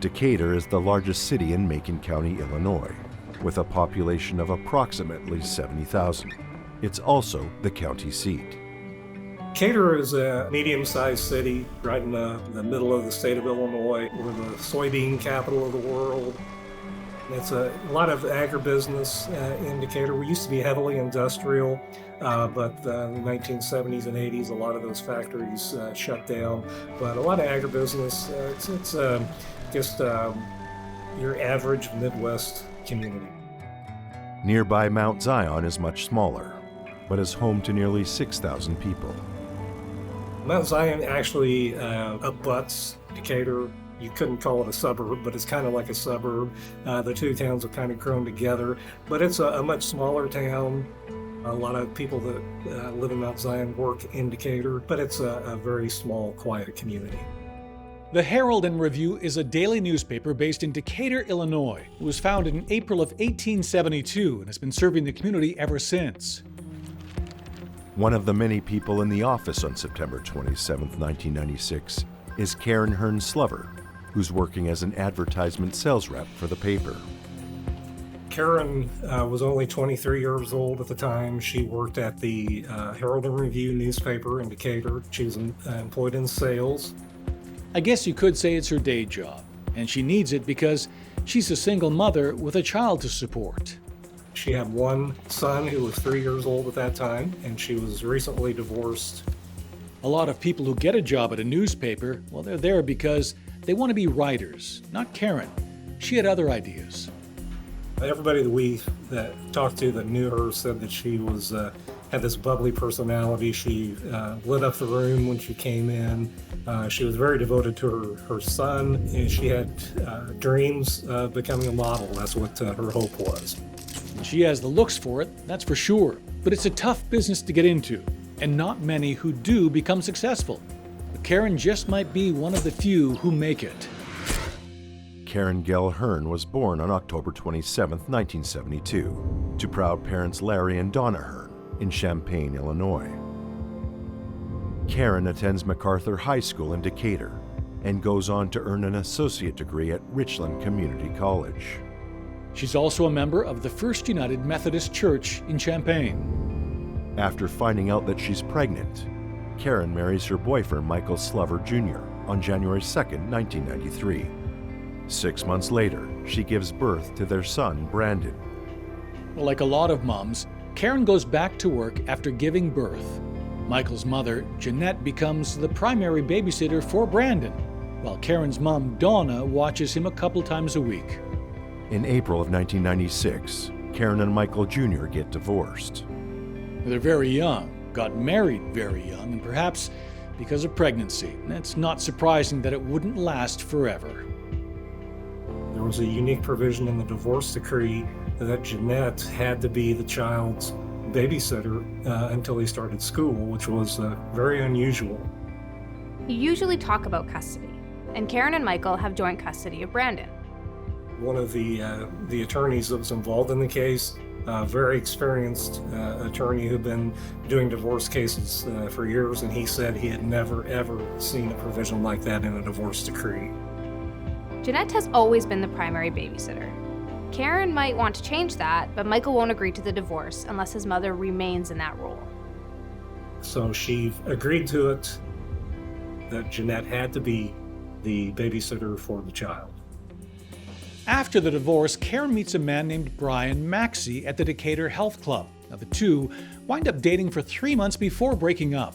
Decatur is the largest city in Macon County, Illinois, with a population of approximately 70,000. It's also the county seat. Decatur is a medium-sized city right in the middle of the state of Illinois. We're the soybean capital of the world. It's a lot of agribusiness in Decatur. We used to be heavily industrial, but in the 1970s and 80s, a lot of those factories shut down. But a lot of agribusiness. It's just your average Midwest community. Nearby Mount Zion is much smaller, but is home to nearly 6,000 people. Mount Zion actually abuts Decatur. You couldn't call it a suburb, but it's kind of like a suburb. The two towns have kind of grown together, but it's a much smaller town. A lot of people that live in Mount Zion work in Decatur, but it's a very small, quiet community. The Herald and Review is a daily newspaper based in Decatur, Illinois. It was founded in April of 1872 and has been serving the community ever since. One of the many people in the office on September 27, 1996, is Karen Hearn Slover, who's working as an advertisement sales rep for the paper. Karen was only 23 years old at the time. She worked at the Herald and Review newspaper in Decatur. She was employed in sales. I guess you could say it's her day job, and she needs it because she's a single mother with a child to support. She had one son who was 3 years old at that time, and she was recently divorced. A lot of people who get a job at a newspaper, well, they're there because they want to be writers, not Karen. She had other ideas. Everybody that talked to that knew her said that she was had this bubbly personality. She lit up the room when she came in. She was very devoted to her son, and she had dreams of becoming a model. That's what her hope was. She has the looks for it, that's for sure. But it's a tough business to get into, and not many who do become successful. But Karen just might be one of the few who make it. Karen Gell Hearn was born on October 27, 1972, to proud parents Larry and Donna Hearn in Champaign, Illinois. Karen attends MacArthur High School in Decatur and goes on to earn an associate degree at Richland Community College. She's also a member of the First United Methodist Church in Champaign. After finding out that she's pregnant, Karen marries her boyfriend Michael Slover Jr. on January 2, 1993. 6 months later, she gives birth to their son, Brandon. Like a lot of moms, Karen goes back to work after giving birth. Michael's mother, Jeanette, becomes the primary babysitter for Brandon, while Karen's mom, Donna, watches him a couple times a week. In April of 1996, Karen and Michael Jr. get divorced. They're very young, got married very young, and perhaps because of pregnancy. It's not surprising that it wouldn't last forever. There was a unique provision in the divorce decree that Jeanette had to be the child's babysitter until he started school, which was very unusual. You usually talk about custody, and Karen and Michael have joint custody of Brandon. One of the attorneys that was involved in the case, a very experienced attorney who'd been doing divorce cases for years, and he said he had never, ever seen a provision like that in a divorce decree. Jeanette has always been the primary babysitter. Karen might want to change that, but Michael won't agree to the divorce unless his mother remains in that role. So she agreed to it, that Jeanette had to be the babysitter for the child. After the divorce, Karen meets a man named Brian Maxey at the Decatur Health Club. Now, the two wind up dating for 3 months before breaking up.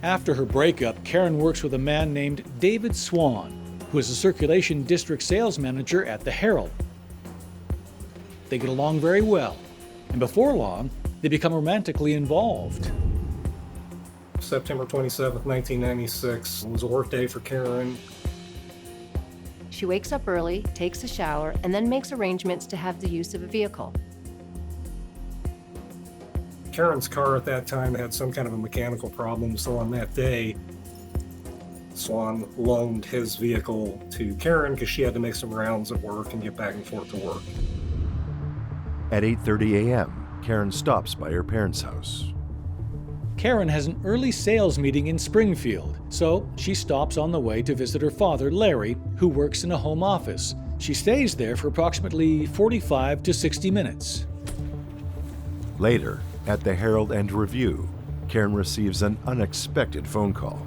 After her breakup, Karen works with a man named David Swan, who is a circulation district sales manager at the Herald. They get along very well, and before long, they become romantically involved. September 27th, 1996 was a work day for Karen. She wakes up early, takes a shower, and then makes arrangements to have the use of a vehicle. Karen's car at that time had some kind of a mechanical problem, so on that day, Swan loaned his vehicle to Karen because she had to make some rounds at work and get back and forth to work. At 8:30 a.m., Karen stops by her parents' house. Karen has an early sales meeting in Springfield, so she stops on the way to visit her father, Larry, who works in a home office. She stays there for approximately 45 to 60 minutes. Later, at the Herald and Review, Karen receives an unexpected phone call.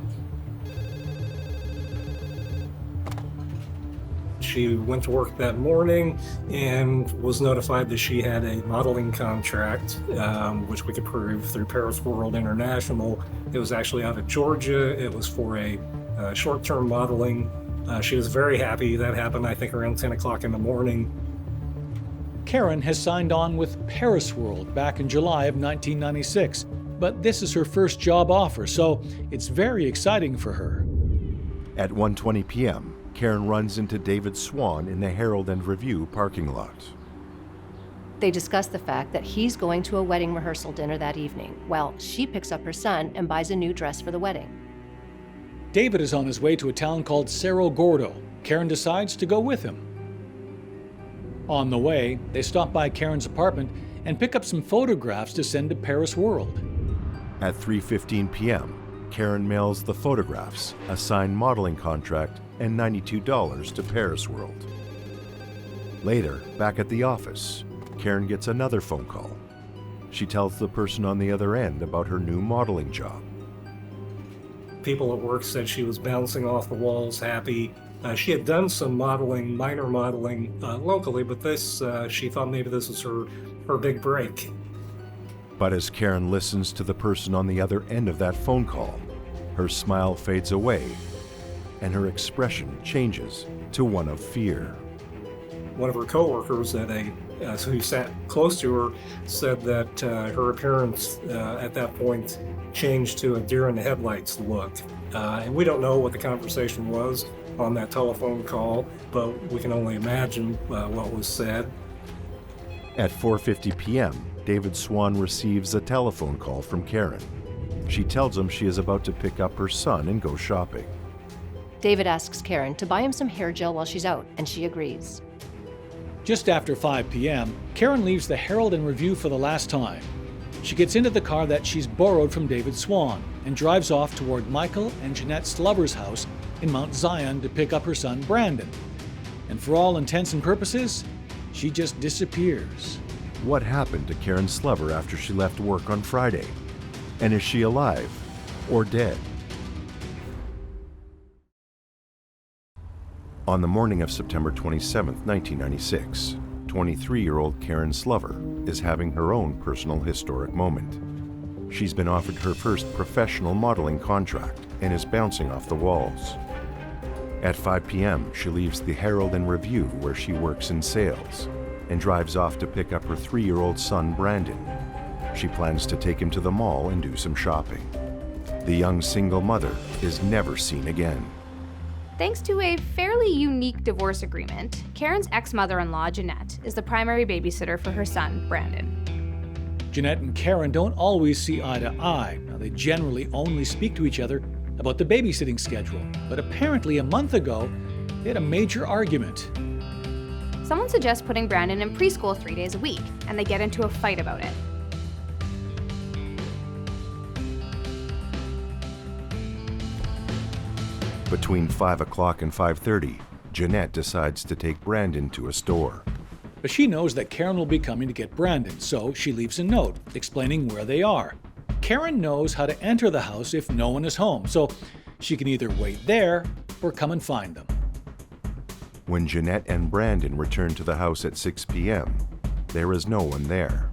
She went to work that morning and was notified that she had a modeling contract, which we could prove through Paris World International. It was actually out of Georgia. It was for a short-term modeling. She was very happy. That happened, I think, around 10 o'clock in the morning. Karen has signed on with Paris World back in July of 1996, but this is her first job offer, so it's very exciting for her. At 1:20 p.m., Karen runs into David Swan in the Herald and Review parking lot. They discuss the fact that he's going to a wedding rehearsal dinner that evening, while she picks up her son and buys a new dress for the wedding. David is on his way to a town called Cerro Gordo. Karen decides to go with him. On the way, they stop by Karen's apartment and pick up some photographs to send to Paris World. At 3:15 p.m., Karen mails the photographs, a signed modeling contract, and $92 to Paris World. Later, back at the office, Karen gets another phone call. She tells the person on the other end about her new modeling job. People at work said she was bouncing off the walls, happy. She had done some modeling, minor modeling locally, but this, she thought maybe this was her big break. But as Karen listens to the person on the other end of that phone call, her smile fades away and her expression changes to one of fear. One of her coworkers who sat close to her said that her appearance at that point changed to a deer in the headlights look. And we don't know what the conversation was on that telephone call, but we can only imagine what was said. At 4:50 p.m., David Swan receives a telephone call from Karen. She tells him she is about to pick up her son and go shopping. David asks Karen to buy him some hair gel while she's out, and she agrees. Just after 5 p.m., Karen leaves the Herald and Review for the last time. She gets into the car that she's borrowed from David Swan and drives off toward Michael and Jeanette Slover's house in Mount Zion to pick up her son Brandon. And for all intents and purposes, she just disappears. What happened to Karen Slover after she left work on Friday? And is she alive or dead? On the morning of September 27, 1996, 23-year-old Karen Slover is having her own personal historic moment. She's been offered her first professional modeling contract and is bouncing off the walls. At 5 p.m., she leaves the Herald and Review, where she works in sales, and drives off to pick up her 3-year-old son, Brandon. She plans to take him to the mall and do some shopping. The young single mother is never seen again. Thanks to a fairly unique divorce agreement, Karen's ex-mother-in-law, Jeanette, is the primary babysitter for her son, Brandon. Jeanette and Karen don't always see eye to eye. Now, they generally only speak to each other about the babysitting schedule, but apparently a month ago, they had a major argument. Someone suggests putting Brandon in preschool 3 days a week, and they get into a fight about it. Between 5 o'clock and 5:30, Jeanette decides to take Brandon to a store. But she knows that Karen will be coming to get Brandon, so she leaves a note explaining where they are. Karen knows how to enter the house if no one is home, so she can either wait there or come and find them. When Jeanette and Brandon return to the house at 6 p.m., there is no one there.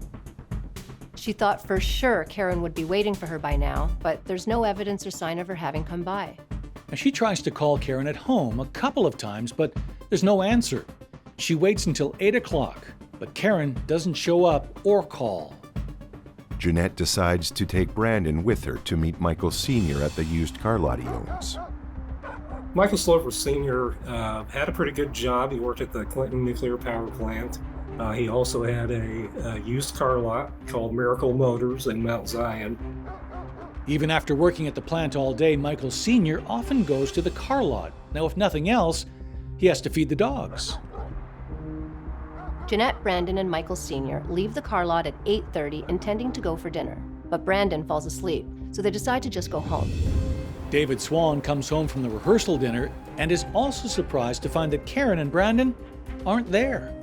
She thought for sure Karen would be waiting for her by now, but there's no evidence or sign of her having come by. Now, she tries to call Karen at home a couple of times, but there's no answer. She waits until 8 o'clock, but Karen doesn't show up or call. Jeanette decides to take Brandon with her to meet Michael Sr. at the used car lot he owns. Michael Slover Sr. Had a pretty good job. He worked at the Clinton nuclear power plant. He also had a used car lot called Miracle Motors in Mount Zion. Even after working at the plant all day, Michael Sr. often goes to the car lot. Now, if nothing else, he has to feed the dogs. Jeanette, Brandon, and Michael Sr. leave the car lot at 8:30, intending to go for dinner. but Brandon falls asleep, so they decide to just go home. David Swan comes home from the rehearsal dinner and is also surprised to find that Karen and Brandon aren't there.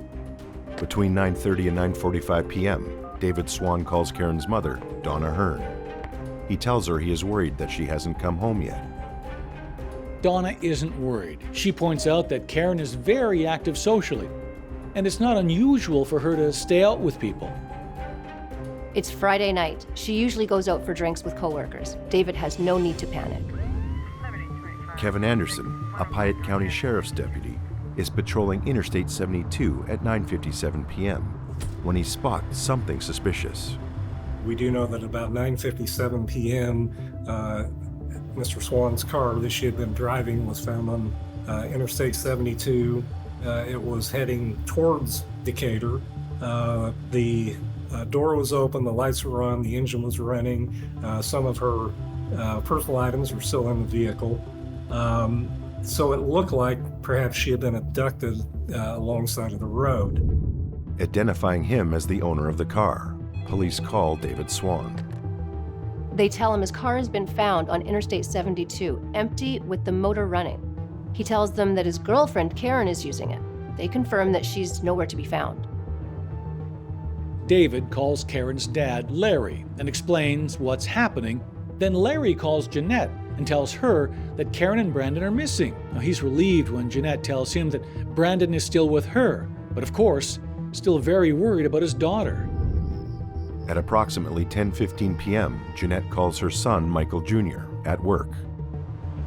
Between 9:30 and 9:45 p.m., David Swan calls Karen's mother, Donna Hearn. He tells her he is worried that she hasn't come home yet. Donna isn't worried. She points out that Karen is very active socially, and it's not unusual for her to stay out with people. It's Friday night. She usually goes out for drinks with coworkers. David has no need to panic. Kevin Anderson, a Piatt County Sheriff's deputy, is patrolling Interstate 72 at 9:57 p.m. when he spots something suspicious. We do know that about 9:57 p.m., Mr. Swan's car that she had been driving was found on Interstate 72. It was heading towards Decatur. The door was open, the lights were on, the engine was running. Some of her personal items were still in the vehicle. So it looked like perhaps she had been abducted alongside of the road. Identifying him as the owner of the car, police call David Swan. They tell him his car has been found on Interstate 72, empty with the motor running. He tells them that his girlfriend, Karen, is using it. They confirm that she's nowhere to be found. David calls Karen's dad, Larry, and explains what's happening. Then Larry calls Jeanette and tells her that Karen and Brandon are missing. Now, he's relieved when Jeanette tells him that Brandon is still with her, but of course, still very worried about his daughter. At approximately 10:15 p.m., Jeanette calls her son, Michael Jr., at work.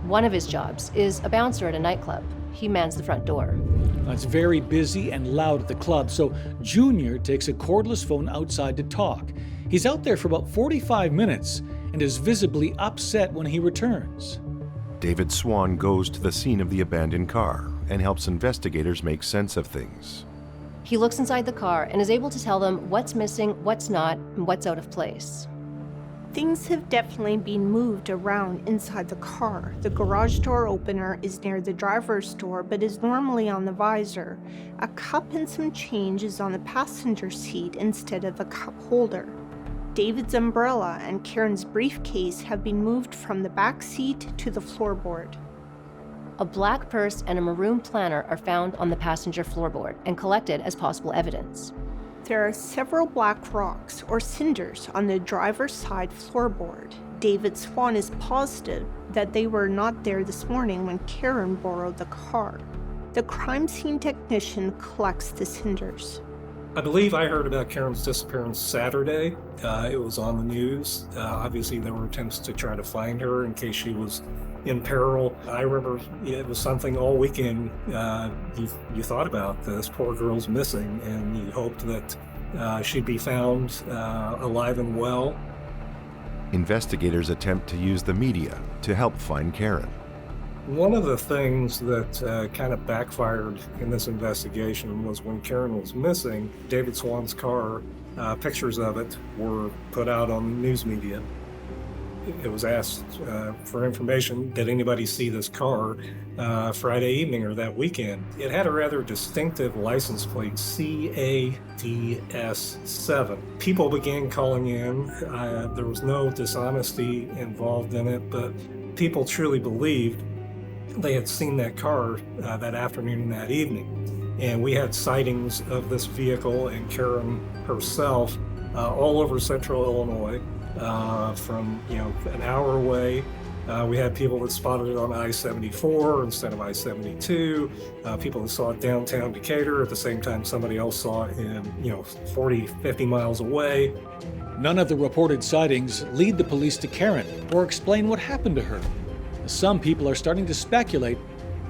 One of his jobs is a bouncer at a nightclub. He mans the front door. Now, it's very busy and loud at the club, so Junior takes a cordless phone outside to talk. He's out there for about 45 minutes and is visibly upset when he returns. David Swan goes to the scene of the abandoned car and helps investigators make sense of things. He looks inside the car and is able to tell them what's missing, what's not, and what's out of place. Things have definitely been moved around inside the car. The garage door opener is near the driver's door but is normally on the visor. A cup and some change is on the passenger seat instead of a cup holder. David's umbrella and Karen's briefcase have been moved from the back seat to the floorboard. A black purse and a maroon planner are found on the passenger floorboard and collected as possible evidence. There are several black rocks or cinders on the driver's side floorboard. David Swan is positive that they were not there this morning when Karen borrowed the car. The crime scene technician collects the cinders. I believe I heard about Karen's disappearance Saturday. It was on the news. Obviously, there were attempts to try to find her in case she was in peril. I remember it was something all weekend you thought about. This poor girl's missing, and you hoped that she'd be found alive and well. Investigators attempt to use the media to help find Karen. One of the things that kind of backfired in this investigation was when Karen was missing, David Swan's car, pictures of it were put out on the news media. It was asked for information, did anybody see this car Friday evening or that weekend? It had a rather distinctive license plate, CADS7. People began calling in. There was no dishonesty involved in it, but people truly believed they had seen that car that afternoon and that evening. And we had sightings of this vehicle and Karen herself all over central Illinois. From an hour away, we had people that spotted it on I-74 instead of I-72. People that saw it downtown Decatur at the same time somebody else saw it in 40, 50 miles away. None of the reported sightings lead the police to Karen or explain what happened to her. Some people are starting to speculate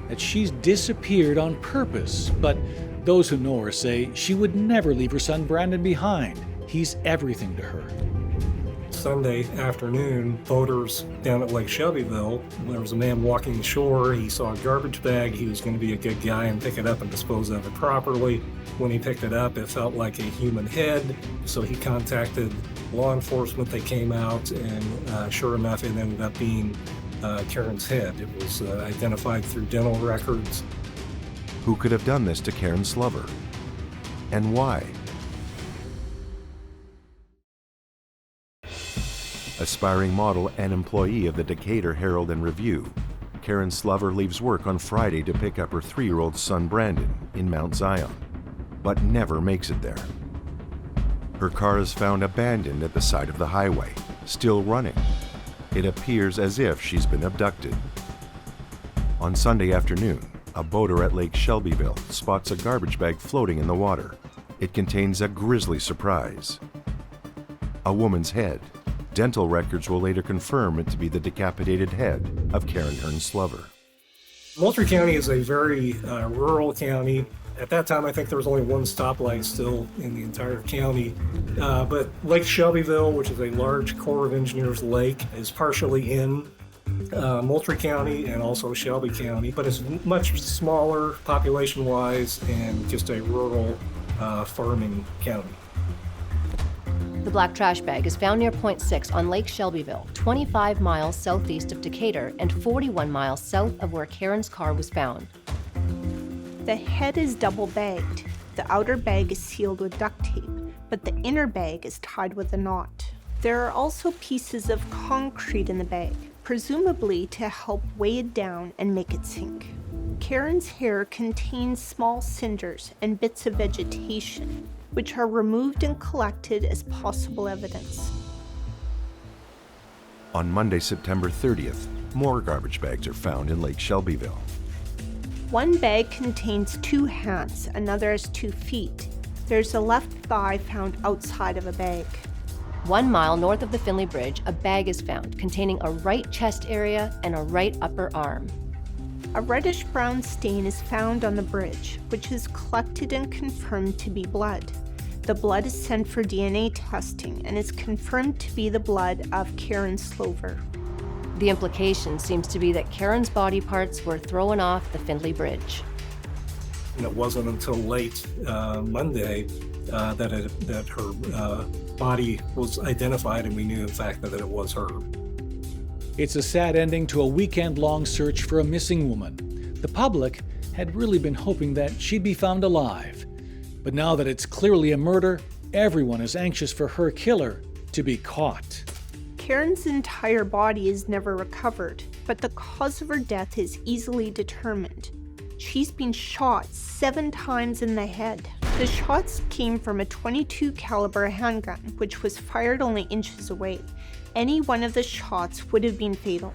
that she's disappeared on purpose, but those who know her say she would never leave her son Brandon behind. He's everything to her. Sunday afternoon, boaters down at Lake Shelbyville, there was a man walking the shore. He saw a garbage bag. He was going to be a good guy and pick it up and dispose of it properly. When he picked it up, it felt like a human head. So he contacted law enforcement. They came out, and sure enough, it ended up being Karen's head. It was identified through dental records. Who could have done this to Karen's lover? And why? Aspiring model and employee of the Decatur Herald and Review, Karen Slover leaves work on Friday to pick up her 3-year-old son Brandon in Mount Zion, but never makes it there. Her car is found abandoned at the side of the highway, still running. It appears as if she's been abducted. On Sunday afternoon, a boater at Lake Shelbyville spots a garbage bag floating in the water. It contains a grisly surprise: a woman's head. Dental records will later confirm it to be the decapitated head of Karen Hearn Slover. Moultrie County is a very rural county. At that time, I think there was only one stoplight still in the entire county. But Lake Shelbyville, which is a large Corps of Engineers lake, is partially in Moultrie County and also Shelby County, but it's much smaller population-wise and just a rural farming county. The black trash bag is found near Point 6 on Lake Shelbyville, 25 miles southeast of Decatur and 41 miles south of where Karen's car was found. The head is double bagged. The outer bag is sealed with duct tape, but the inner bag is tied with a knot. There are also pieces of concrete in the bag, presumably to help weigh it down and make it sink. Karen's hair contains small cinders and bits of vegetation, which are removed and collected as possible evidence. On Monday, September 30th, more garbage bags are found in Lake Shelbyville. One bag contains 2 hands, another has 2 feet. There's a left thigh found outside of a bag. 1 mile north of the Finley Bridge, a bag is found containing a right chest area and a right upper arm. A reddish-brown stain is found on the bridge, which is collected and confirmed to be blood. The blood is sent for DNA testing and is confirmed to be the blood of Karen Slover. The implication seems to be that Karen's body parts were thrown off the Findlay Bridge. And it wasn't until late Monday that her body was identified, and we knew, in fact, that it was her. It's a sad ending to a weekend-long search for a missing woman. The public had really been hoping that she'd be found alive. But now that it's clearly a murder, everyone is anxious for her killer to be caught. Karen's entire body is never recovered, but the cause of her death is easily determined. She's been shot 7 times in the head. The shots came from a .22 caliber handgun, which was fired only inches away. Any one of the shots would have been fatal.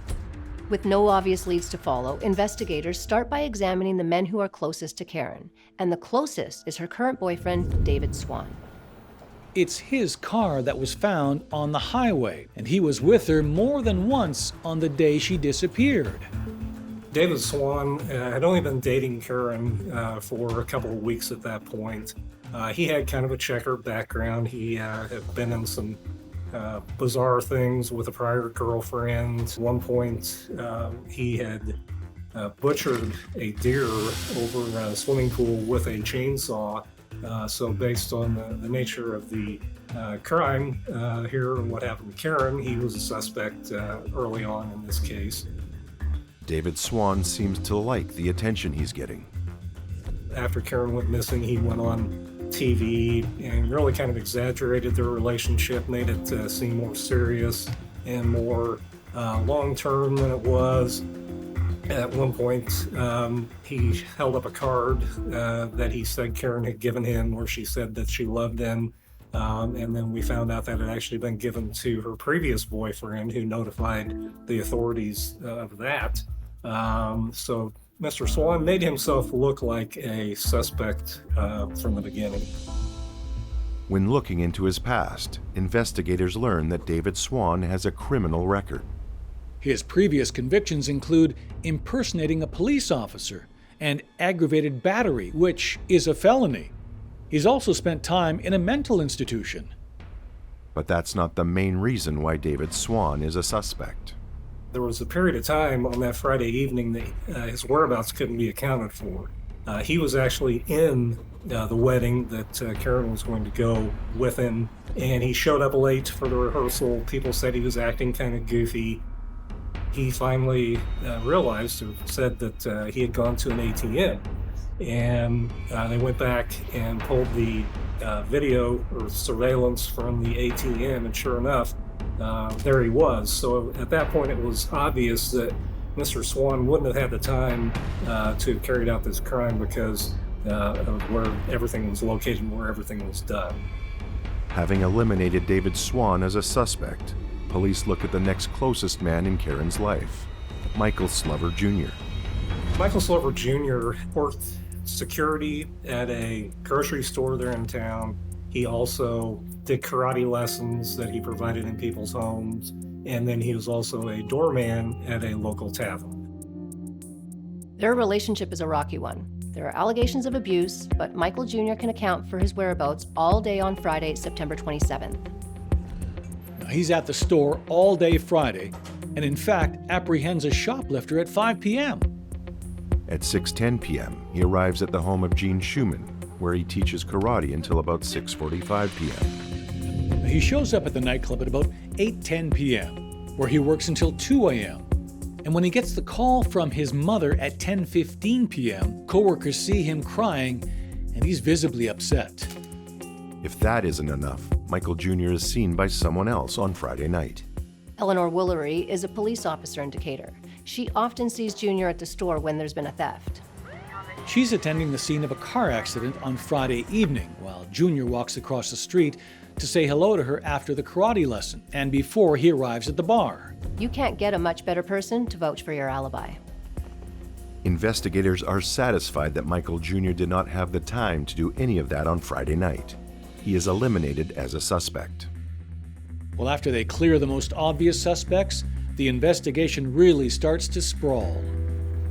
With no obvious leads to follow, investigators start by examining the men who are closest to Karen, and the closest is her current boyfriend, David Swan. It's his car that was found on the highway, and he was with her more than once on the day she disappeared. David Swan had only been dating Karen for a couple of weeks at that point. He had kind of a checkered background. He had been in some bizarre things with a prior girlfriend. At one point, he had butchered a deer over a swimming pool with a chainsaw. So based on the nature of the crime here and what happened to Karen, he was a suspect early on in this case. David Swan seems to like the attention he's getting. After Karen went missing, he went on TV and really kind of exaggerated their relationship, made it seem more serious and more long-term than it was. At one point, he held up a card that he said Karen had given him, where she said that she loved him. And then we found out that it had actually been given to her previous boyfriend, who notified the authorities of that. So Mr. Swan made himself look like a suspect from the beginning. When looking into his past, investigators learn that David Swan has a criminal record. His previous convictions include impersonating a police officer and aggravated battery, which is a felony. He's also spent time in a mental institution. But that's not the main reason why David Swan is a suspect. There was a period of time on that Friday evening that his whereabouts couldn't be accounted for. He was actually in the wedding that Karen was going to go with him, and he showed up late for the rehearsal. People said he was acting kind of goofy. He finally realized or said that he had gone to an ATM, and they went back and pulled the video or surveillance from the ATM, and sure enough, there he was. So at that point, it was obvious that Mr. Swan wouldn't have had the time to carry out this crime because of where everything was located and where everything was done. Having eliminated David Swan as a suspect, police look at the next closest man in Karen's life, Michael Slover Jr. Michael Slover Jr. worked security at a grocery store there in town. He also did karate lessons that he provided in people's homes, and then he was also a doorman at a local tavern. Their relationship is a rocky one. There are allegations of abuse, but Michael Jr. can account for his whereabouts all day on Friday, September 27th. Now, he's at the store all day Friday, and in fact apprehends a shoplifter at 5 p.m. At 6:10 p.m., he arrives at the home of Gene Schumann, where he teaches karate until about 6:45 p.m. He shows up at the nightclub at about 8:10 p.m., where he works until 2 a.m. And when he gets the call from his mother at 10:15 p.m., coworkers see him crying, and he's visibly upset. If that isn't enough, Michael Jr. is seen by someone else on Friday night. Eleanor Woolery is a police officer in Decatur. She often sees Junior at the store when there's been a theft. She's attending the scene of a car accident on Friday evening, while Junior walks across the street to say hello to her after the karate lesson and before he arrives at the bar. You can't get a much better person to vouch for your alibi. Investigators are satisfied that Michael Jr. did not have the time to do any of that on Friday night. He is eliminated as a suspect. Well, after they clear the most obvious suspects, the investigation really starts to sprawl.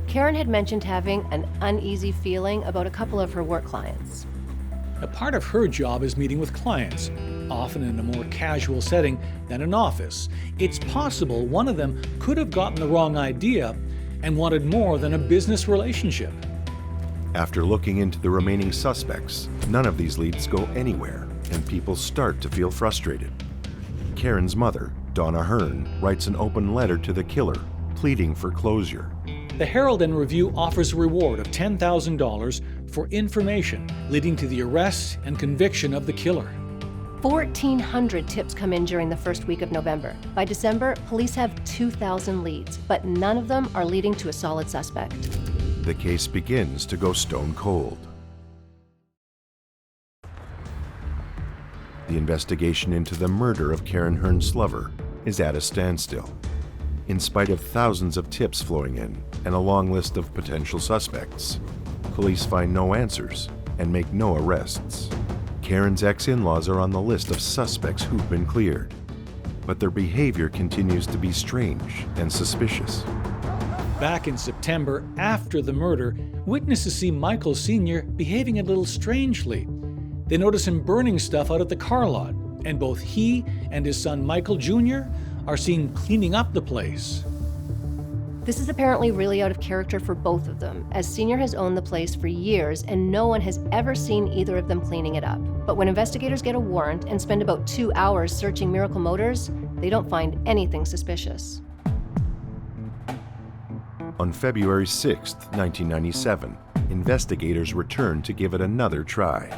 Karen had mentioned having an uneasy feeling about a couple of her work clients. A part of her job is meeting with clients, often in a more casual setting than an office. It's possible one of them could have gotten the wrong idea and wanted more than a business relationship. After looking into the remaining suspects, none of these leads go anywhere, and people start to feel frustrated. Karen's mother, Donna Hearn, writes an open letter to the killer, pleading for closure. The Herald and Review offers a reward of $10,000 for information leading to the arrest and conviction of the killer. 1,400 tips come in during the first week of November. By December, police have 2,000 leads, but none of them are leading to a solid suspect. The case begins to go stone cold. The investigation into the murder of Karen Hearn Slover is at a standstill. In spite of thousands of tips flowing in and a long list of potential suspects, police find no answers and make no arrests. Karen's ex-in-laws are on the list of suspects who've been cleared, but their behavior continues to be strange and suspicious. Back in September, after the murder, witnesses see Michael Sr. behaving a little strangely. They notice him burning stuff out at the car lot, and both he and his son Michael Jr. are seen cleaning up the place. This is apparently really out of character for both of them, as Senior has owned the place for years and no one has ever seen either of them cleaning it up. But when investigators get a warrant and spend about 2 hours searching Miracle Motors, they don't find anything suspicious. On February 6, 1997, investigators return to give it another try.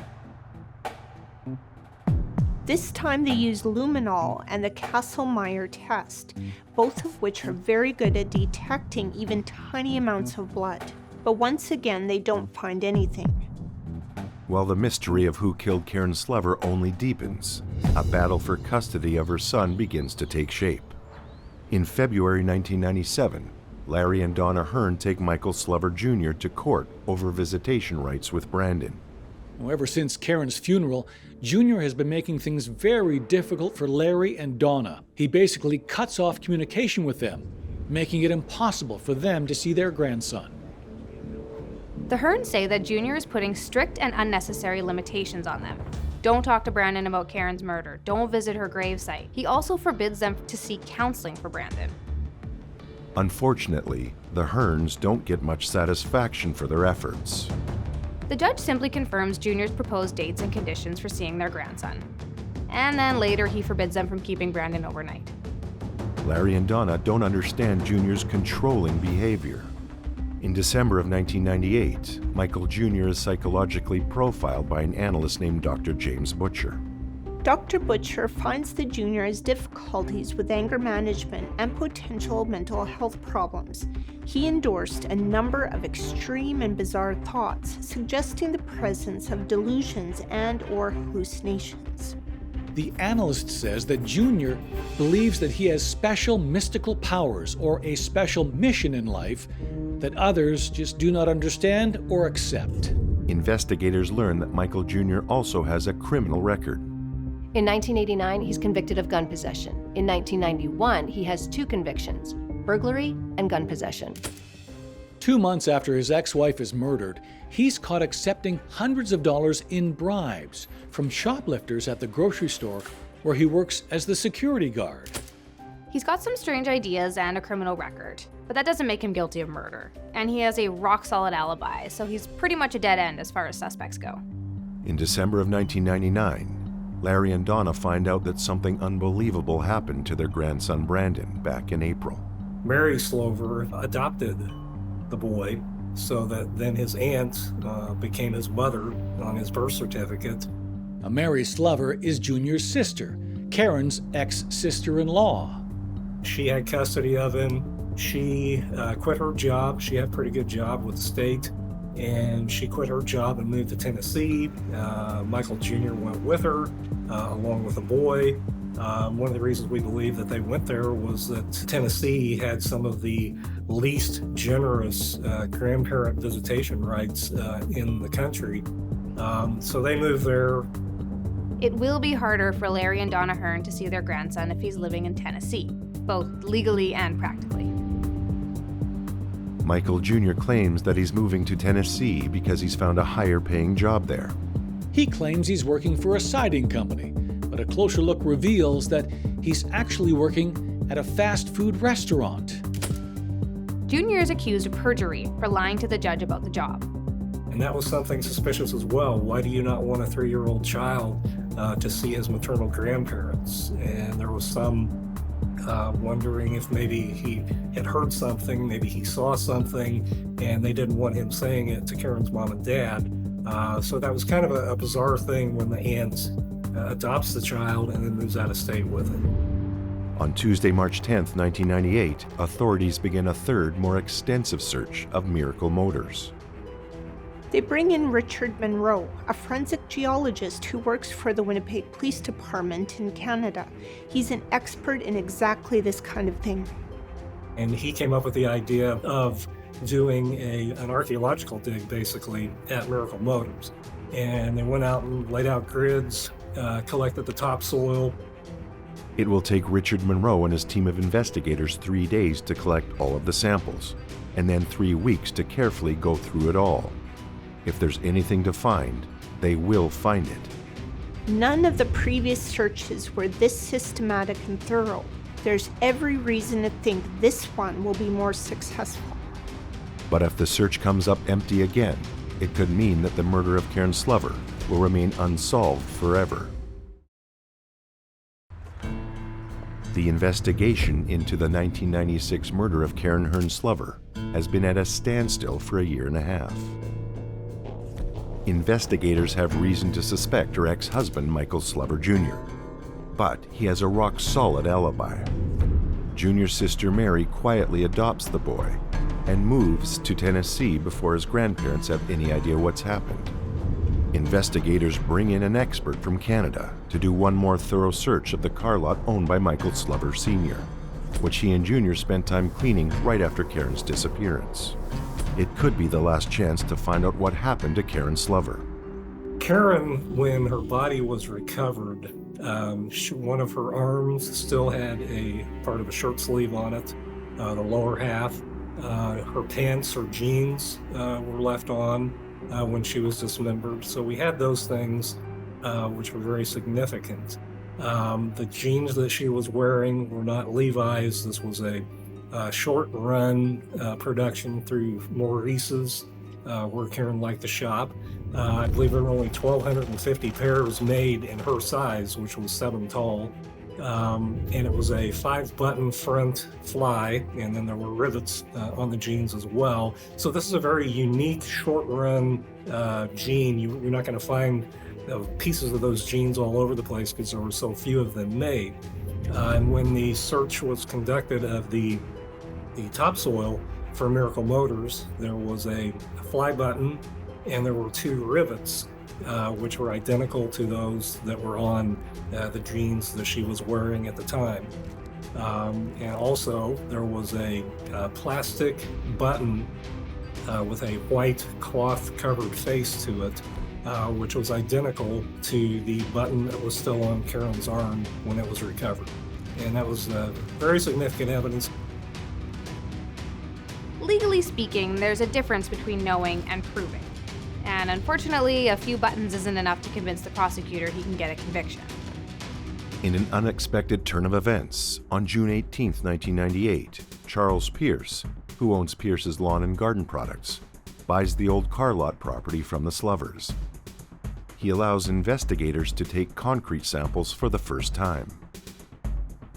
This time they used luminol and the Kastle-Meyer test, both of which are very good at detecting even tiny amounts of blood. But once again, they don't find anything. While the mystery of who killed Karen Slover only deepens, a battle for custody of her son begins to take shape. In February 1997, Larry and Donna Hearn take Michael Slover Jr. to court over visitation rights with Brandon. Ever since Karen's funeral, Junior has been making things very difficult for Larry and Donna. He basically cuts off communication with them, making it impossible for them to see their grandson. The Hearns say that Junior is putting strict and unnecessary limitations on them. Don't talk to Brandon about Karen's murder. Don't visit her gravesite. He also forbids them to seek counseling for Brandon. Unfortunately, the Hearns don't get much satisfaction for their efforts. The judge simply confirms Junior's proposed dates and conditions for seeing their grandson. And then later he forbids them from keeping Brandon overnight. Larry and Donna don't understand Junior's controlling behavior. In December of 1998, Michael Jr. is psychologically profiled by an analyst named Dr. James Butcher. Dr. Butcher finds the junior has difficulties with anger management and potential mental health problems. He endorsed a number of extreme and bizarre thoughts, suggesting the presence of delusions and/or hallucinations. The analyst says that Junior believes that he has special mystical powers or a special mission in life that others just do not understand or accept. Investigators learn that Michael Jr. also has a criminal record. In 1989, he's convicted of gun possession. In 1991, he has 2 convictions, burglary and gun possession. 2 months after his ex-wife is murdered, he's caught accepting hundreds of dollars in bribes from shoplifters at the grocery store where he works as the security guard. He's got some strange ideas and a criminal record, but that doesn't make him guilty of murder. And he has a rock-solid alibi, so he's pretty much a dead end as far as suspects go. In December of 1999, Larry and Donna find out that something unbelievable happened to their grandson Brandon back in April. Mary Slover adopted the boy, so that then his aunt became his mother on his birth certificate. Now, Mary Slover is Junior's sister, Karen's ex-sister-in-law. She had custody of him. She quit her job. She had a pretty good job with the state, and she quit her job and moved to Tennessee. Michael Jr. went with her, along with a boy. One of the reasons we believe that they went there was that Tennessee had some of the least generous grandparent visitation rights in the country. So they moved there. It will be harder for Larry and Donna Hearn to see their grandson if he's living in Tennessee, both legally and practically. Michael Jr. claims that he's moving to Tennessee because he's found a higher-paying job there. He claims he's working for a siding company, but a closer look reveals that he's actually working at a fast food restaurant. Junior is accused of perjury for lying to the judge about the job. And that was something suspicious as well. Why do you not want a 3-year-old child to see his maternal grandparents? And there was some wondering if maybe he had heard something, maybe he saw something, and they didn't want him saying it to Karen's mom and dad. So that was kind of a bizarre thing when the aunt adopts the child and then moves out of state with it. On Tuesday, March 10, 1998, authorities begin a third, more extensive search of Miracle Motors. They bring in Richard Monroe, a forensic geologist who works for the Winnipeg Police Department in Canada. He's an expert in exactly this kind of thing. And he came up with the idea of doing an archaeological dig, basically, at Miracle Motors. And they went out and laid out grids, collected the topsoil. It will take Richard Monroe and his team of investigators 3 days to collect all of the samples, and then 3 weeks to carefully go through it all. If there's anything to find, they will find it. None of the previous searches were this systematic and thorough. There's every reason to think this one will be more successful. But if the search comes up empty again, it could mean that the murder of Karen Slover will remain unsolved forever. The investigation into the 1996 murder of Karen Hearn Slover has been at a standstill for a year and a half. Investigators have reason to suspect her ex-husband, Michael Slover Jr., but he has a rock-solid alibi. Junior's sister Mary quietly adopts the boy and moves to Tennessee before his grandparents have any idea what's happened. Investigators bring in an expert from Canada to do one more thorough search of the car lot owned by Michael Slover Sr., which he and Junior spent time cleaning right after Karen's disappearance. It could be the last chance to find out what happened to Karen Slover. Karen, when her body was recovered, one of her arms still had a part of a shirt sleeve on it, the lower half. Her pants or jeans were left on when she was dismembered. So we had those things which were very significant. The jeans that she was wearing were not Levi's. This was a short run production through Maurice's, where Karen liked to shop. I believe there were only 1,250 pairs made in her size, which was 7 tall. And it was a 5-button front fly, and then there were rivets on the jeans as well. So this is a very unique short run jean. You're not going to find of pieces of those jeans all over the place because there were so few of them made. And when the search was conducted of the topsoil for Miracle Motors, there was a fly button and there were 2 rivets, which were identical to those that were on the jeans that she was wearing at the time. And also there was a plastic button with a white cloth covered face to it, which was identical to the button that was still on Karen's arm when it was recovered. And that was very significant evidence. Legally speaking, there's a difference between knowing and proving. And unfortunately, a few buttons isn't enough to convince the prosecutor he can get a conviction. In an unexpected turn of events, on June 18, 1998, Charles Pierce, who owns Pierce's Lawn and Garden Products, buys the old car lot property from the Slovers. He allows investigators to take concrete samples for the first time.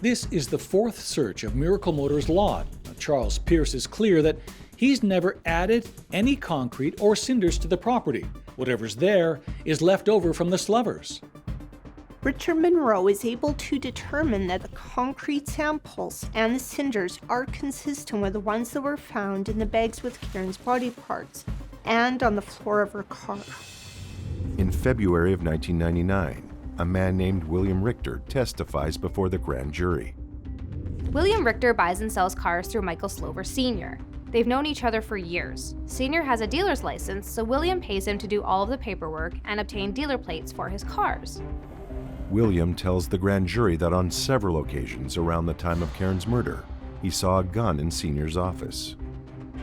This is the 4th search of Miracle Motors' lot. Charles Pierce is clear that he's never added any concrete or cinders to the property. Whatever's there is left over from the Slovers. Richard Monroe is able to determine that the concrete samples and the cinders are consistent with the ones that were found in the bags with Karen's body parts and on the floor of her car. In February of 1999, a man named William Richter testifies before the grand jury. William Richter buys and sells cars through Michael Slover Sr. They've known each other for years. Sr. has a dealer's license, so William pays him to do all of the paperwork and obtain dealer plates for his cars. William tells the grand jury that on several occasions around the time of Karen's murder, he saw a gun in Senior's office.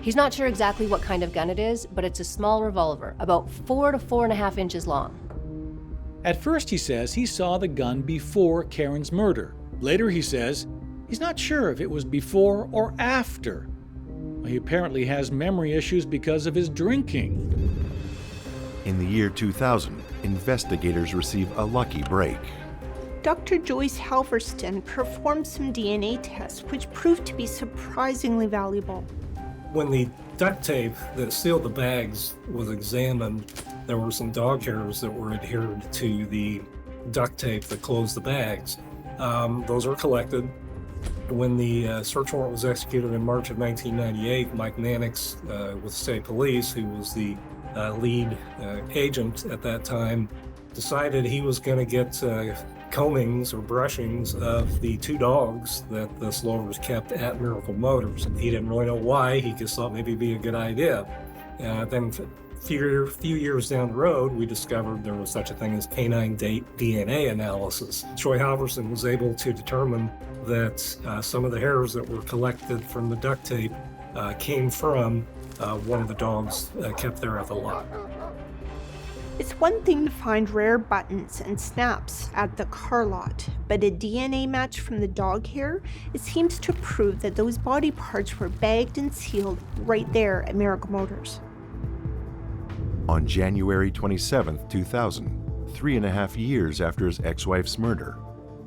He's not sure exactly what kind of gun it is, but it's a small revolver, about 4 to 4.5 inches long. At first, he says he saw the gun before Karen's murder. Later, he says he's not sure if it was before or after. He apparently has memory issues because of his drinking. In the year 2000, investigators receive a lucky break. Dr. Joyce Halverston performed some DNA tests, which proved to be surprisingly valuable. When the duct tape that sealed the bags was examined, there were some dog hairs that were adhered to the duct tape that closed the bags. Those were collected. When the search warrant was executed in March of 1998, Mike Mannix with state police, who was the lead agent at that time, decided he was going to get combings or brushings of the 2 dogs that the Slovers kept at Miracle Motors. He didn't really know why. He just thought maybe it'd be a good idea. Then a few years down the road, we discovered there was such a thing as canine DNA analysis. Troy Halverson was able to determine that some of the hairs that were collected from the duct tape came from one of the dogs kept there at the lot. It's one thing to find rare buttons and snaps at the car lot, but a DNA match from the dog hair, it seems to prove that those body parts were bagged and sealed right there at Miracle Motors. On January 27, 2000, 3.5 years after his ex-wife's murder,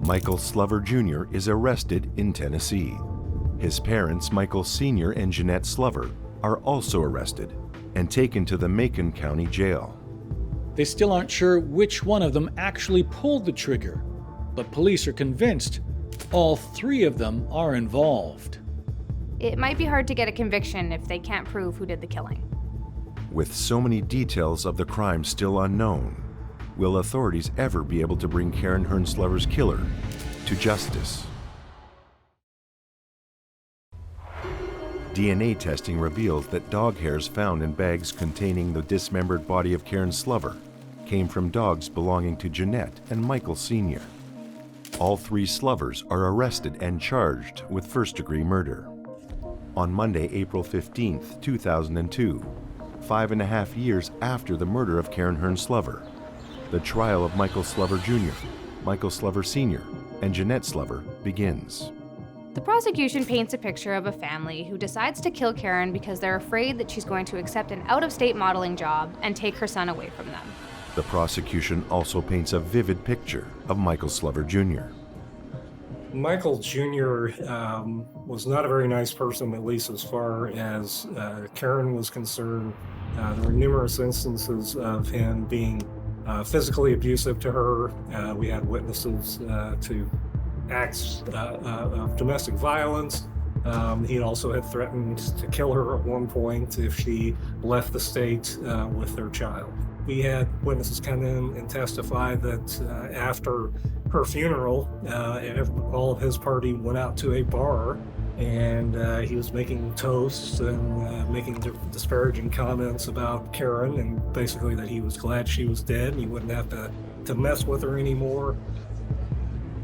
Michael Slover Jr. is arrested in Tennessee. His parents, Michael Sr. and Jeanette Slover, are also arrested and taken to the Macon County Jail. They still aren't sure which one of them actually pulled the trigger, but police are convinced all 3 of them are involved. It might be hard to get a conviction if they can't prove who did the killing. With so many details of the crime still unknown, will authorities ever be able to bring Karen Hearn Slover's killer to justice? DNA testing reveals that dog hairs found in bags containing the dismembered body of Karen Slover came from dogs belonging to Jeanette and Michael Sr. All 3 Slovers are arrested and charged with first-degree murder. On Monday, April 15, 2002, 5.5 years after the murder of Karen Hearn Slover, the trial of Michael Slover Jr., Michael Slover Sr., and Jeanette Slover begins. The prosecution paints a picture of a family who decides to kill Karen because they're afraid that she's going to accept an out-of-state modeling job and take her son away from them. The prosecution also paints a vivid picture of Michael Slover Jr. Michael Jr. Was not a very nice person, at least as far as Karen was concerned. There were numerous instances of him being physically abusive to her. We had witnesses to acts of domestic violence. He also had threatened to kill her at one point if she left the state with their child. We had witnesses come in and testify that after her funeral, all of his party went out to a bar, and he was making toasts and making disparaging comments about Karen, and basically that he was glad she was dead and he wouldn't have to mess with her anymore.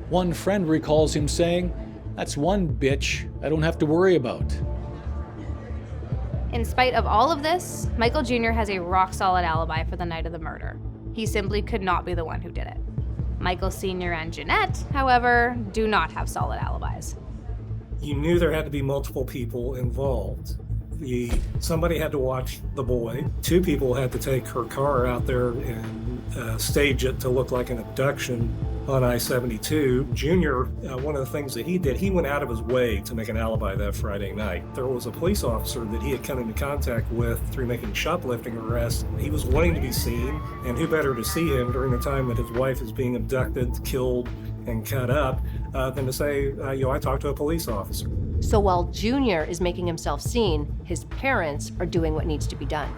One friend recalls him saying, "That's one bitch I don't have to worry about." In spite of all of this, Michael Jr. has a rock-solid alibi for the night of the murder. He simply could not be the one who did it. Michael Sr. and Jeanette, however, do not have solid alibis. You knew there had to be multiple people involved. Somebody had to watch the boy. 2 people had to take her car out there and stage it to look like an abduction on I-72. Junior, one of the things that he did, he went out of his way to make an alibi that Friday night. There was a police officer that he had come into contact with through making shoplifting arrests. He was wanting to be seen, and who better to see him during the time that his wife is being abducted, killed, and cut up than to say, I talked to a police officer. So while Junior is making himself seen, his parents are doing what needs to be done.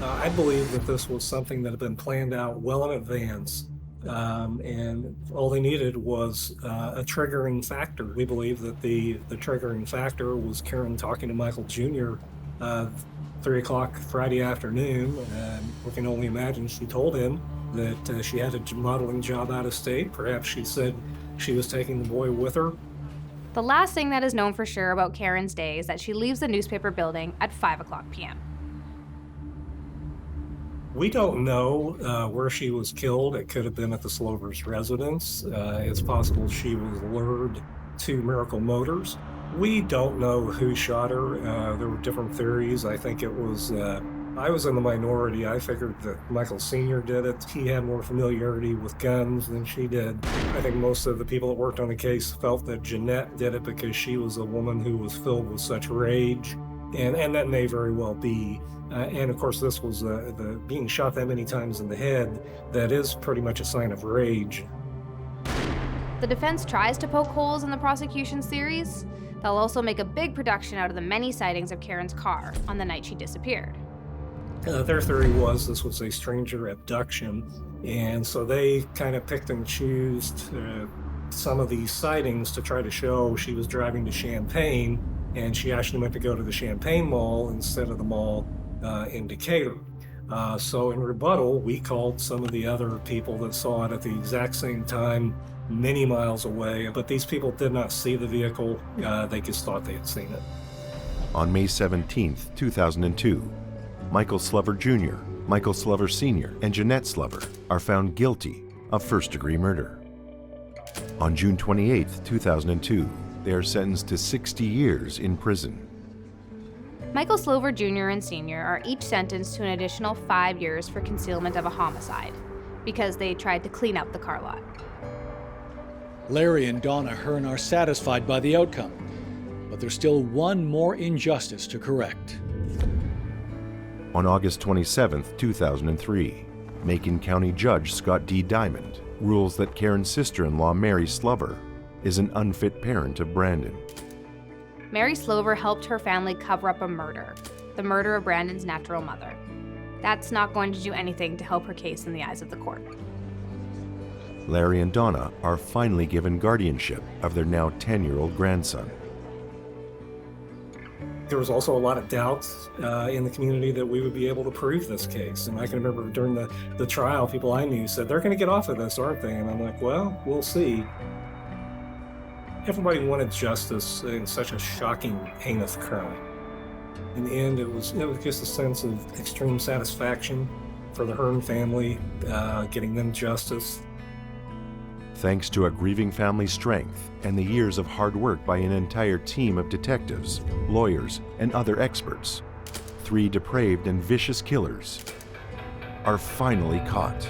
I believe that this was something that had been planned out well in advance, and all they needed was a triggering factor. We believe that the triggering factor was Karen talking to Michael Jr. 3 o'clock Friday afternoon, and we can only imagine she told him that she had a modeling job out of state. Perhaps she said she was taking the boy with her. The last thing that is known for sure about Karen's day is that she leaves the newspaper building at 5:00 p.m. We don't know where she was killed. It could have been at the Slovers' residence. It's possible she was lured to Miracle Motors. We don't know who shot her. There were different theories. I think it was, I was in the minority. I figured that Michael Sr. did it. He had more familiarity with guns than she did. I think most of the people that worked on the case felt that Jeanette did it because she was a woman who was filled with such rage. And that may very well be. And of course, this was the being shot that many times in the head. That is pretty much a sign of rage. The defense tries to poke holes in the prosecution's theories. They'll also make a big production out of the many sightings of Karen's car on the night she disappeared. Their theory was this was a stranger abduction, and so they kind of picked and chose some of these sightings to try to show she was driving to Champaign, and she actually meant to go to the Champaign Mall instead of the mall in Decatur. So in rebuttal, we called some of the other people that saw it at the exact same time, many miles away, but these people did not see the vehicle. They just thought they had seen it. On May 17, 2002, Michael Slover Jr., Michael Slover Sr., and Jeanette Slover are found guilty of first-degree murder. On June 28, 2002, they are sentenced to 60 years in prison. Michael Slover Jr. and Sr. are each sentenced to an additional 5 years for concealment of a homicide because they tried to clean up the car lot. Larry and Donna Hearn are satisfied by the outcome, but there's still one more injustice to correct. On August 27, 2003, Macon County Judge Scott D. Diamond rules that Karen's sister-in-law Mary Slover is an unfit parent of Brandon. Mary Slover helped her family cover up a murder, the murder of Brandon's natural mother. That's not going to do anything to help her case in the eyes of the court. Larry and Donna are finally given guardianship of their now 10-year-old grandson. There was also a lot of doubts in the community that we would be able to prove this case. And I can remember during the trial, people I knew said, they're going to get off of this, aren't they? And I'm like, well, we'll see. Everybody wanted justice in such a shocking, heinous crime. In the end, it was just a sense of extreme satisfaction for the Hearn family, getting them justice. Thanks to a grieving family's strength and the years of hard work by an entire team of detectives, lawyers, and other experts, 3 depraved and vicious killers are finally caught.